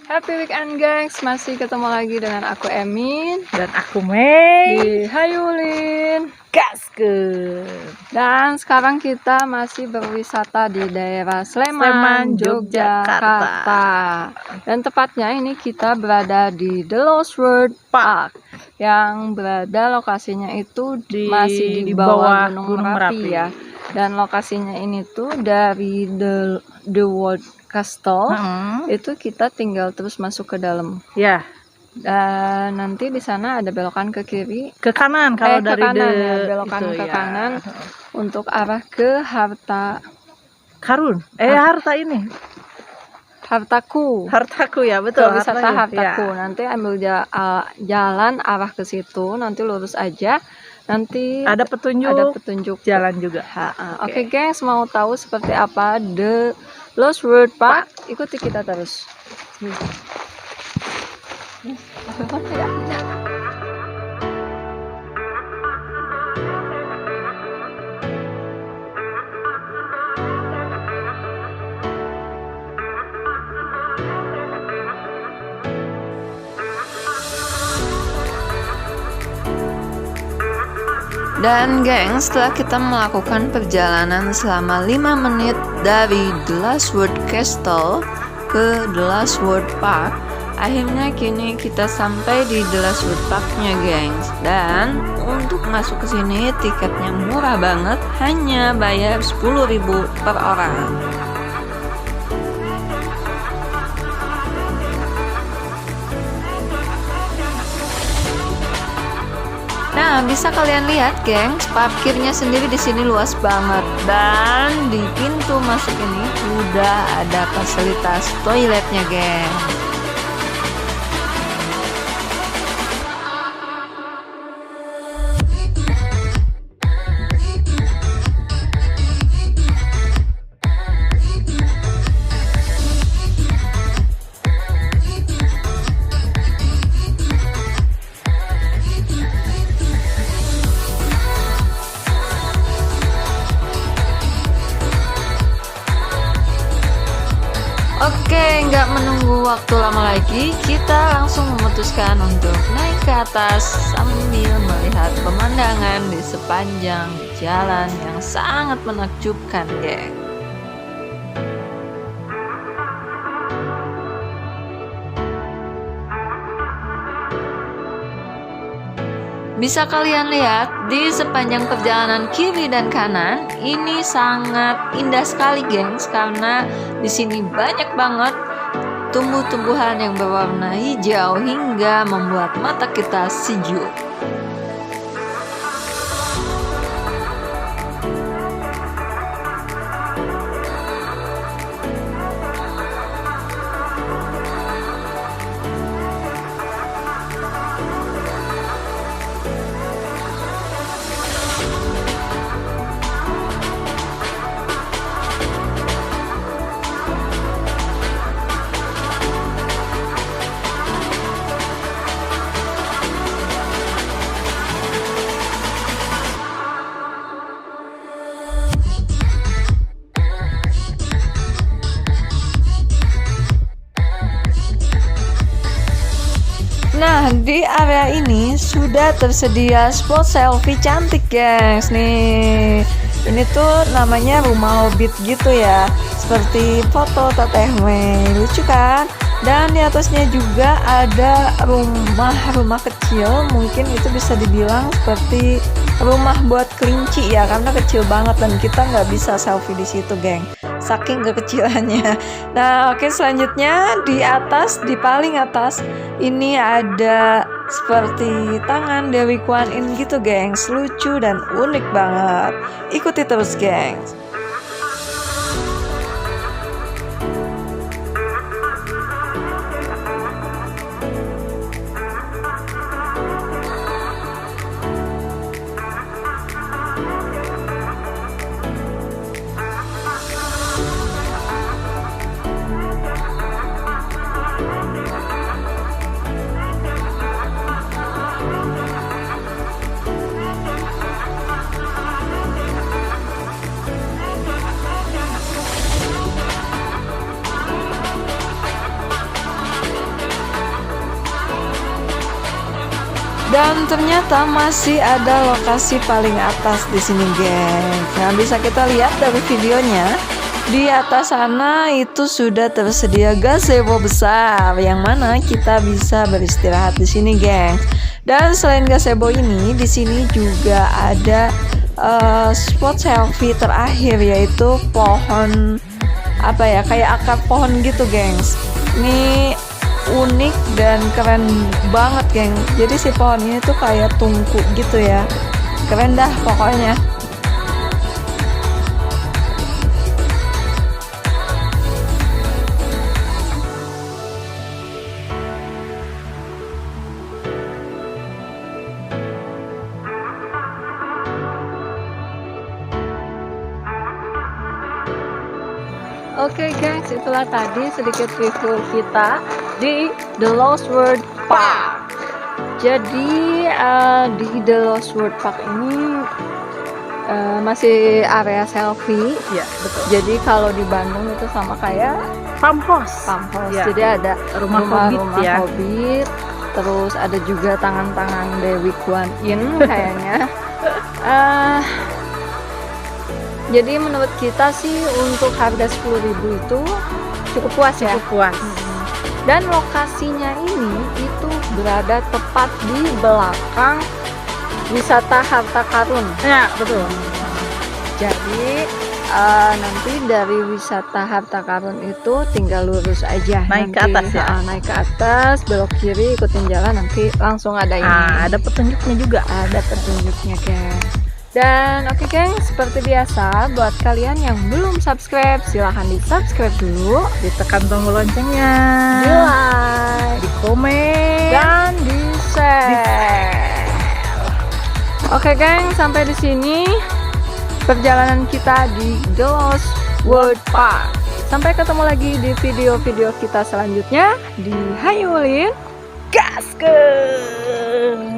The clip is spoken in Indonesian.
Happy weekend gengs, masih ketemu lagi dengan aku Emin dan aku Mei di Hayulin Gaskeun. Dan sekarang kita masih berwisata di daerah Sleman, Yogyakarta. Dan tepatnya ini kita berada di The Lost World Park yang berada lokasinya itu masih di bawah Gunung Merapi ya. Dan lokasinya ini tuh dari The World Castle itu kita tinggal terus masuk ke dalam. Ya. Dan nanti di sana ada belokan ke kiri, ke kanan kalau dari kanan ya, belokan itu, ke kanan untuk arah ke Harta Karun. Harta ini. Hartaku ya, betul. Wisata Hartaku. Ya. Nanti ambil jalan arah ke situ, nanti lurus aja. Nanti ada petunjuk jalan juga. Oke, gengs, mau tahu seperti apa The Lost World Park? Ikuti kita terus. Dan geng, setelah kita melakukan perjalanan selama 5 menit dari The Lost World Castle ke The Lost World Park, akhirnya kini kita sampai di The Lost World Park-nya, gengs. Dan untuk masuk ke sini tiketnya murah banget, hanya bayar 10.000 per orang. Nah, bisa kalian lihat, gengs, parkirnya sendiri di sini luas banget. Dan di pintu masuk ini udah ada fasilitas toiletnya, gengs. Oke, nggak menunggu waktu lama lagi, kita langsung memutuskan untuk naik ke atas sambil melihat pemandangan di sepanjang jalan yang sangat menakjubkan, geng. Bisa kalian lihat di sepanjang perjalanan kiri dan kanan, ini sangat indah sekali, gengs, karena di sini banyak banget tumbuh-tumbuhan yang berwarna hijau hingga membuat mata kita sejuk. Nah, di area ini sudah tersedia spot selfie cantik, guys. Nih, ini tuh namanya rumah hobbit gitu ya, seperti foto Teteh Mei, lucu kan? Dan di atasnya juga ada rumah kecil, mungkin itu bisa dibilang seperti rumah buat kelinci ya, karena kecil banget dan kita nggak bisa selfie di situ, geng, saking kekecilannya. Nah, oke, selanjutnya di atas, di paling atas ini ada seperti tangan Dewi Kwan Yin gitu, gengs, lucu dan unik banget. Ikuti terus, gengs. Dan ternyata masih ada lokasi paling atas di sini, geng. Nah, bisa kita lihat dari videonya. Di atas sana itu sudah tersedia gazebo besar yang mana kita bisa beristirahat di sini, geng. Dan selain gazebo ini, di sini juga ada spot selfie terakhir, yaitu pohon kayak akar pohon gitu, gengs. Ini unik dan keren banget, geng. Jadi si pohon ini tuh kayak tungku gitu ya. Keren dah pokoknya. Oke guys, itulah tadi sedikit review kita di The Lost World Park. Jadi di The Lost World Park ini masih area selfie. Ya, betul. Jadi kalau di Bandung itu sama kayak Farmhouse. Ya. Jadi ada Rumah Hobbit ya. Hobbit, terus ada juga tangan-tangan Dewi Kuan Yin kayaknya. Jadi menurut kita sih untuk harga 10.000 itu cukup puas ya. Cukup puas. Dan lokasinya ini itu berada tepat di belakang wisata Harta Karun. Ya, betul. Jadi nanti dari wisata Harta Karun itu tinggal lurus aja. Naik nanti, ke atas ya. Naik ke atas, belok kiri, ikutin jalan, nanti langsung ada ini. Ada petunjuknya juga. Ada petunjuknya, geng. Dan oke, geng, seperti biasa buat kalian yang belum subscribe, silahkan di subscribe dulu, Ditekan tombol loncengnya. di like, Di komen. dan di share. Oke, geng, sampai di sini perjalanan kita di The Lost World Park. Sampai ketemu lagi di video-video kita selanjutnya di Hayulin Gaskeun.